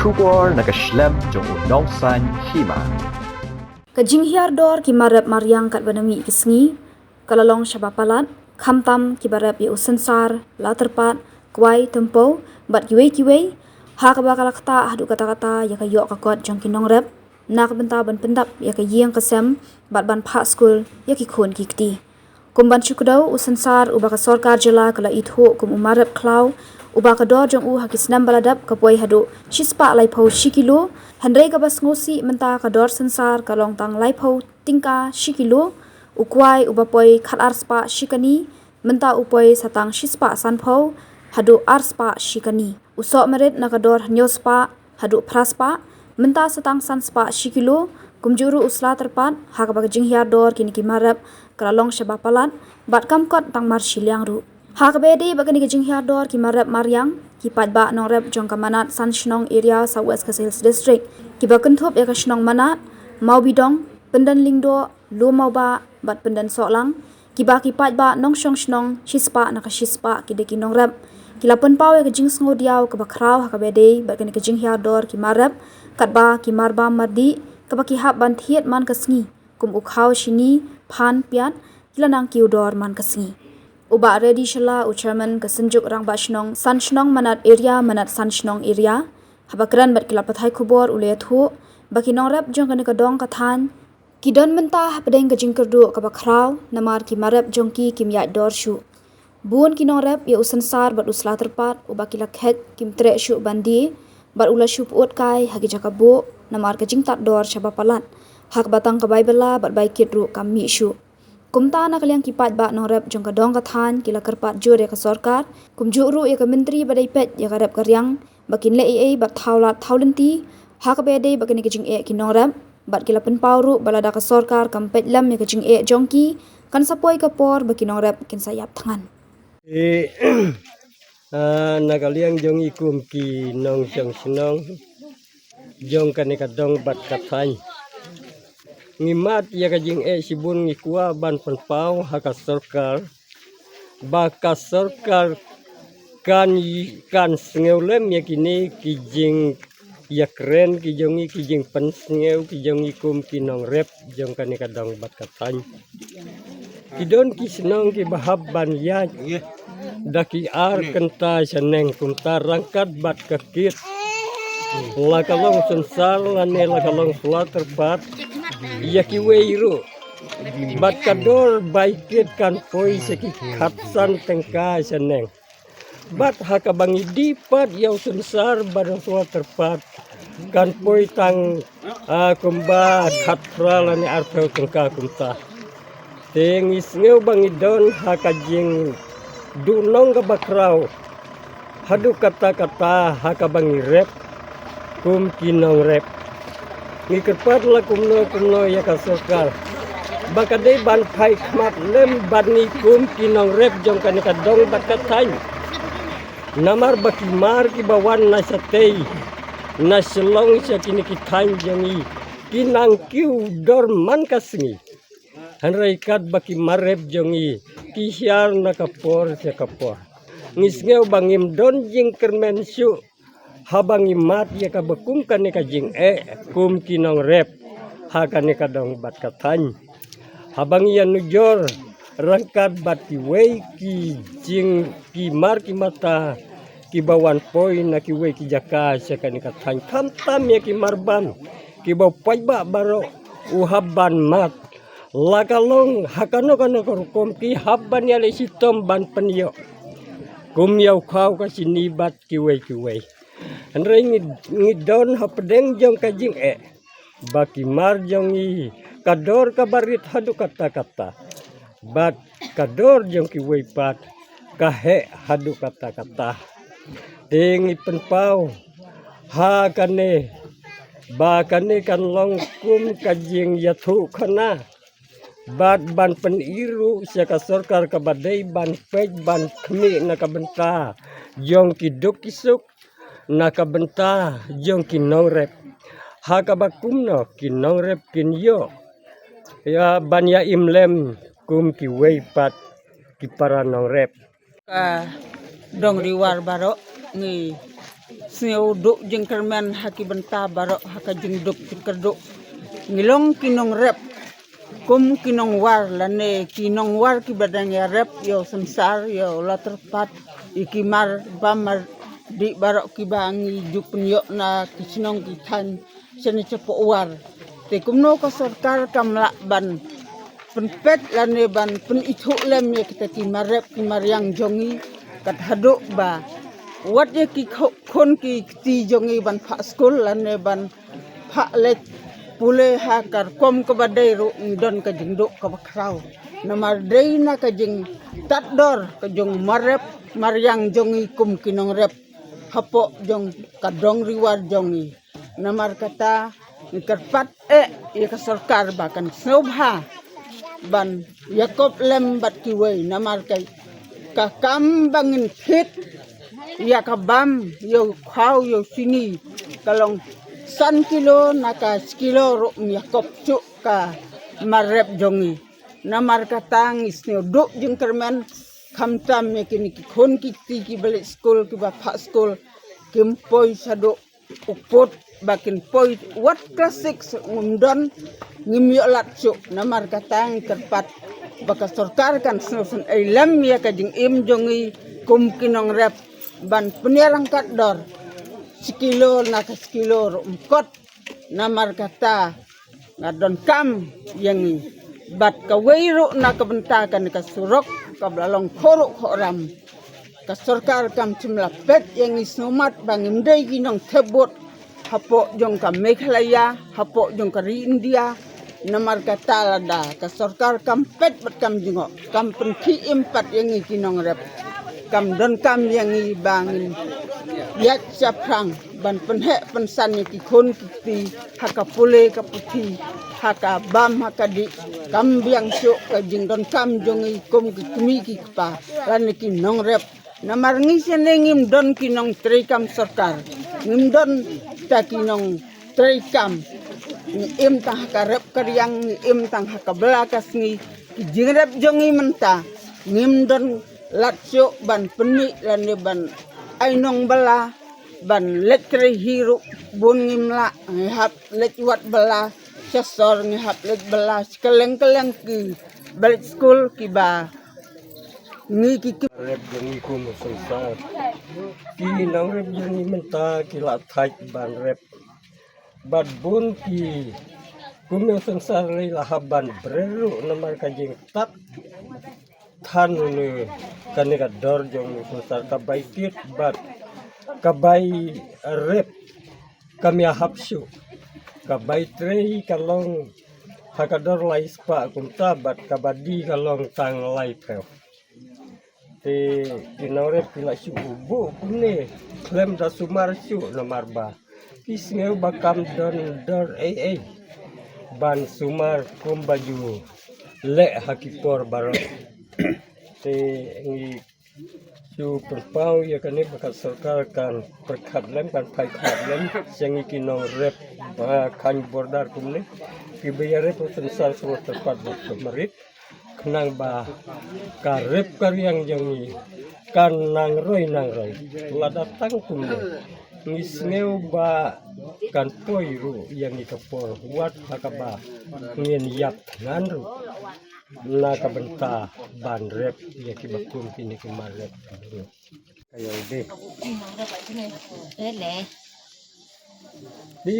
Shubor nakaslem jong unong san hima. Kajing hiar dor ki marap mariang kat banami kisngi, kalalong syabapalat, khamtam ki barap ye usensar, laterpat, kwai tempo, bat kiwei, ha ka bakal kata hadu kata-kata ya ka yok kakot jong kinong rep, nak benta ban pendap ya ka yiang kesem, bat ban pak skul ya ki khun ki kti. Kumban syukudau usensar uba ka sorkar jela kala ithu kum umarap klau, uba ka dor jong u hakis nam baladap ka poi hadu shispa lai pau shikilo, handrai ka bas ngosi menta ka dor sensar ka long tang lai pau tingka shikilo, ukwai uba poi khat arspa shikani, menta upoi satang shispa san pau, hadu arspa shikani. Usok merit na ka dor nyospa, hadu praspa, menta satang san spa shikilo, kumjuru usla terpat, hak bag jinghiar dor kini ki marap, kalalong syabapalat, bat kamkot tang mar shiliang ru. Hak bedi bagani ki jinghiar dor ki marap mariang, ki padba nong rep jong kamanat san shnong area South West Hills District, ki bakentup ya ka shnong manat, mau bidong, pendan lingdo, lu mau ba, bat pendan soklang, ki padba nong shong shnong, shispa na ka shispa ki deki nong rep, ki lapun pau ya ka jing sngo diaw ka bakrau hak bedi bagani ki jinghiar dor ki marap, katba ki marba mardi, ka baki hap ban thiet man kasngi, kum ukhaw shini, phan piat, kilanang kiudor man kasngi. Uba ready shala uchairman kesenjuk rang ba shnong san shnong manat san shnong area habakran bat kilapathai khubor ulethu baki nong rap jong kana kadong kathan kidon menta pedeng ka jingkerdu ka bakrau namar ki marap jongki kimya dor shu bun ki nong rap ya usansar bat usla terpat uba kilakhet kim tre shu bandi bat ula shu ut kai hagi jakabu namar ka jingtat dor syabapalat hak batang ka baibela bat baikit ru kami shu kumta na kaliang kipat ba nong rep jong kadong kathan kila kerpat jur ya ka sorkar kumjuru ya ka menteri badai pet ya ka rep karyang bakin le ai bat thaulat thaulenti ha ka bede bakin ke jing e ki nong rep bat kila pen pauru balada ka sorkar kampet lam ya ka jing e jongki kan sapoi ka por bakin nong rep kin sayap tangan na kaliang jong ikum ki nong jong sinong jong kan kadong bat kathan ngimat ya kajing sibun ngikua ban penpau haka sorkar baka sorkar kan sengeulem ya kini kijing ya keren kijongi kijing pensengeu kijongi kum kinong rep jong kan kadang bat katany kidon kisnong ki bahab ban ya daki ar kenta seneng kumta rangkat bat kakit lakalong sensar lane lakalong sulat terbat yaki weiru bat kador baikit kan poi seki khatsan tengka seneng bat haka bangi dipat yau sensar badang sulat terpat kan poi tang kumba khatra lane arpeu tengka kumta tengis ngeu bangi don haka jing dunong ka bakrau hadu kata-kata haka bangi rep kum kinong rep ngikirpat la kumno ya ka sorkar baka de ban phai khmat lem ban ni kum kinong rep jong kan ka dong bakat thai namar baki mar ki bawan na satei na selong sa kini ki thai jangi kinang kiu dor man kasngi hanrai kat baki marep jongi ki hiar na kapor sa kapor ngisngeu bangim don jing kermen syu habang imat ya ka bekum kan ka jing kum kinong rep ha kan ka dong bat kathan habang yan nujor rangkat bat ki wei ki jing ki mar ki mata ki bawan poi na ki wei ki jaka sa kan ka than khamtam ya ki marbam ki baw paiba baro uhaban mat lakalong hakano kano kum ki habban ya le sitom ban penyo kum yau khau ka sinibat ki wei Andrai ngidon hapedeng jong kajing baki mar jongi kador kabarit hadu kata-kata bat kador jong ki weipat kahe hadu kata-kata tengi penpau ha kane ba kane kan long kum kajing yathu khana bat ban peniru siaka sorkar kabadai ban pej ban khmi na kabenta jong ki dokisuk nakabenta jong kinong rep hakabakumno kinong rep kinyo ya banya imlem kum ki weipat ki paranong rep dong riwar baro ngi sneo duk jeng kermen haki benta barok haka jeng duk jeng kerduk ngilong kinong rep kum kinong war lane kinong war ki badang ya rep yo sensar yo laterpat ikimar bamar di barok ki bangi jupun yo na kisinong kitan seni cepo war te kumno ka sarkar kam ban penpet lane ban pen itu lem ya kita kimarep kimaryang jongi kat haduk ba wat ya ki kon ki ti jongi ban pak skul lane ban pak let pule hakar kom ke badai ru don ke jengduk ke bakrau namar dei na ke jeng tatdor ke jong marep maryang jongi kum kinong rep hapok jong kadong riwar jongi namar kata nikerpat ya ke sarkar bahkan snobha ban Yakob lem bat kiwei namar kai kakam bangin hit ya kabam yo khau yo sini kalong san kilo naka sekilo ro Yakob cuk ka marep jongi namar katang isneo duk jeng kermen kamtam ya kini kon kiti ki balik skul ki bapak skul kempoi saduk uput bakin poi wat klasik ngundon ngimyo lat cuk namar katang kerpat baka sarkar kan snosen ilam ya kajing im jongi kum kinong rep ban peniarang katdor sekilo naka sekilo umkot namar kata ngadon kam yang bat kawairu naka bentakan ka surok ka blalong khorok khoram ka sarkar kam cimla pet yang isnomat bangim dei ginong tebot hapok jong ka Meghalaya hapok jong ka India namar kata lada ka sarkar kam pet bat kam jingok kam penki empat yang ginong rep kam don kam yang bangin yak saprang ban penhek pensan ki kon ki haka pule ka puti haka bam haka di kam biang syuk ka jingdon kam jongi kum ki kumi ki pa lan ki nong rep namar ngisen ngim don ki nong tri kam sarkar ngim don ta ki nong tri kam im tang haka rep karyang im tang haka belakas ngi ki jingrep jongi menta ngim don lat syuk ban peni lan ban ainong bala ban letre hiru bun ngimla ngihap let wat bala sesor ngihap let bala keleng-keleng ki balik skul ki ba ngi ki rep jongi kum sensar ki nang rep jongi menta ki la thai ban rep bad bun ki kum sensar le la haban breru namar kajing tat than ne kanika dor jongi sensar ka baitit bat kabai rep kami hapsu kabai trei kalong hakador lai spa kumta bat kabadi kalong tang lai pel te kinore pila su ubu kune klem da sumar su nomar ba kisngeu bakam don dor ban sumar kum baju le hakipor barok te ngi su perpau ya kane bakat sarkar kan perkhat lem kan pai khat lem sengi kinong rep ba kan bordar kumne ki bayare potensal semua tepat merit kenang ba ka rep karyang jangi kan nang roi la datang kumne ngisngeu ba kan poiru yang ikapor wat hakaba ngien yap nanru na kabenta ban rep ya kibakum kini kemarep kayo de di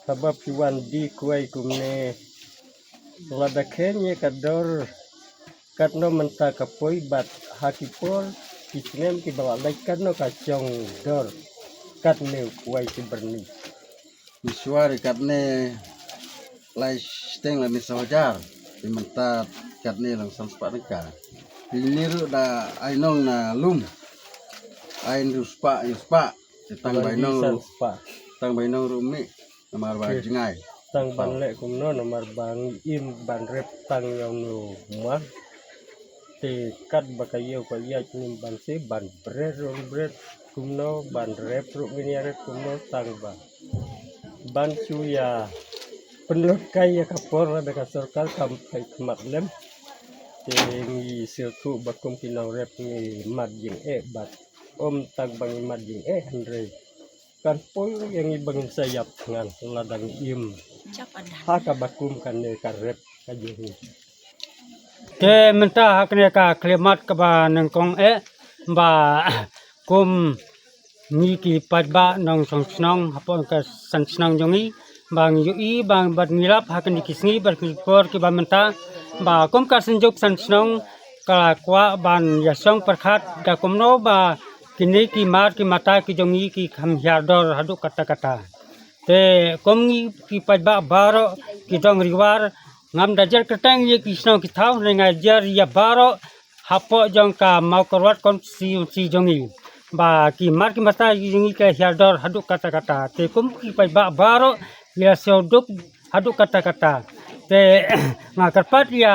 sabab piwan di kuai kumne lada kenye kador katno menta kapoi bat hakipor kisnem ki balalai katno kacong dor katne kuai kiberni misuari katne lai steng la misawajar dimentat katne lang samspa neka piniru da ainong na lum ain ruspa tang bainong spa tang bainong rumi namar ba jingai tang banle kumno nomar bang im ban rep tang yang no ma te kat bakayo kaliya nim ban se ban bret kumno ban rep ru miniare kumno tang ban cuya penlut kaya kapor ada sarkar sampai kemat lem tengi silku bakum kinau rep ni mat jing bat tagbang imad jing Andre. Kan pol yang ibangin sayap ngan ladang im. Haka bakum kan ne karep kajing. Te mentah hakne ka klimat ka ba nangkong ba kum ni ki padba nong song snong hapon ka san snong jongi bang yui bang bat ngilap hakni kisngi bar kor ki ba mentah ba kum ka senjuk san snong kala kwa ban yasong perkhat da kumno ba kini ki mar ki mata ki jongi ki kham hiador hadu kata-kata te kum ni ki padba baro ki jong riwar ngam dajar ketang ye kisno ki thau ngajar ya baro hapo jong ka mau korwat kon si jongi ba ki mar ki mata jongi ka hiador hadu kata-kata te kum ki padba baro ya soduk hadu kata-kata te ngakarpat ya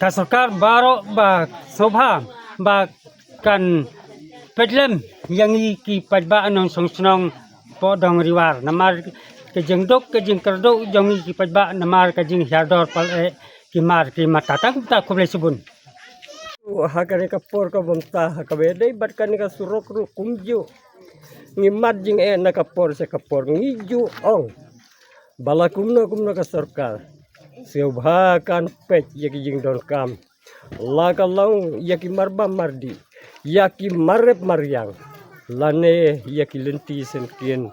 ka sarkar baro ba sobha ba kan pedlem yang ki padba anong songsnong podong riwar namar ke jengdok ke jeng kerdok jongi ki padba namar ke jeng hiador pal ki mar ki mata tang ta ko subun Hakane ka por ka bomta hakabede bat kan ka surok ru kumju. Ngimad jing na ka por se ka por ngiju ong. Bala kumno ka sarkar. Seubhakan pet yaki jing don kam. Laka long yaki marba mardi. Yaki marep maryang. Lane yaki lenti senkin.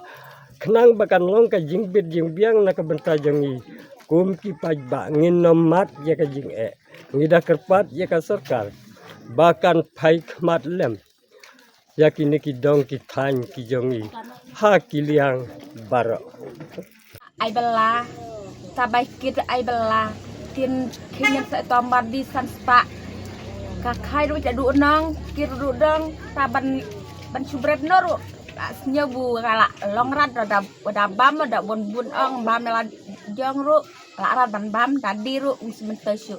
Kenang bakan long ka jing bit jing biang na ka benta jongi. Kum ki pajba nginomat yaka jing ngida kerpat yaka sarkar. Bahkan paik mat lem. Yaki niki dong ki tan ki jongi. Ha kiliang baro. Ai bela tabai kit ai bela tin kinyan sa tombar di san spa kakai ru jadu nang kir ru dang taban ban subret noru nyebu kala longrat da bam da bon ong bam la jong ru la rat ban bam tadi ru wis mentesu